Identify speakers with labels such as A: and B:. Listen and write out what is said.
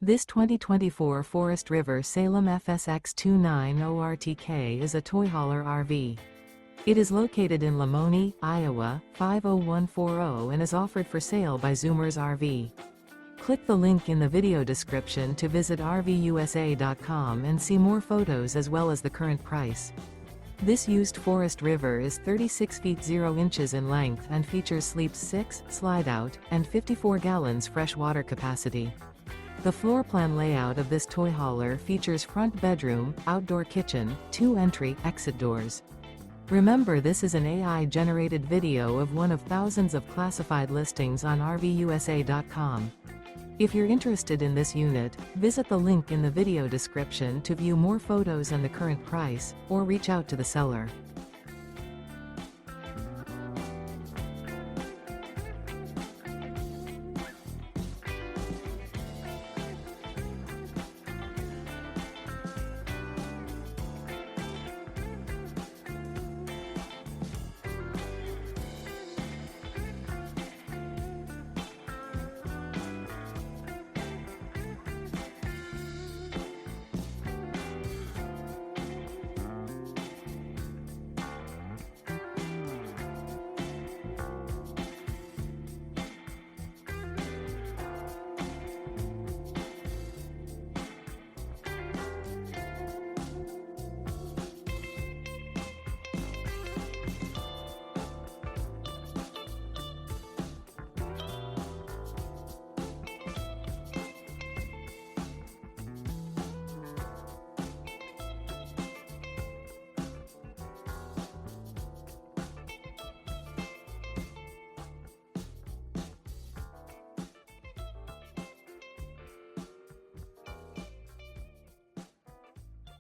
A: This 2024 Forest River Salem FSX 290RTK is a toy hauler RV. It is located in Lamoni, Iowa, 50140 and is offered for sale by Zoomers RV. Click the link in the video description to visit RVUSA.com and see more photos as well as the current price. This used Forest River is 36 feet 0 inches in length and features sleeps 6, slide-out, and 54 gallons fresh water capacity. The floor plan layout of this toy hauler features front bedroom, outdoor kitchen, 2 entry/exit doors. Remember, this is an AI-generated video of one of thousands of classified listings on RVUSA.com. If you're interested in this unit, visit the link in the video description to view more photos and the current price, or reach out to the seller.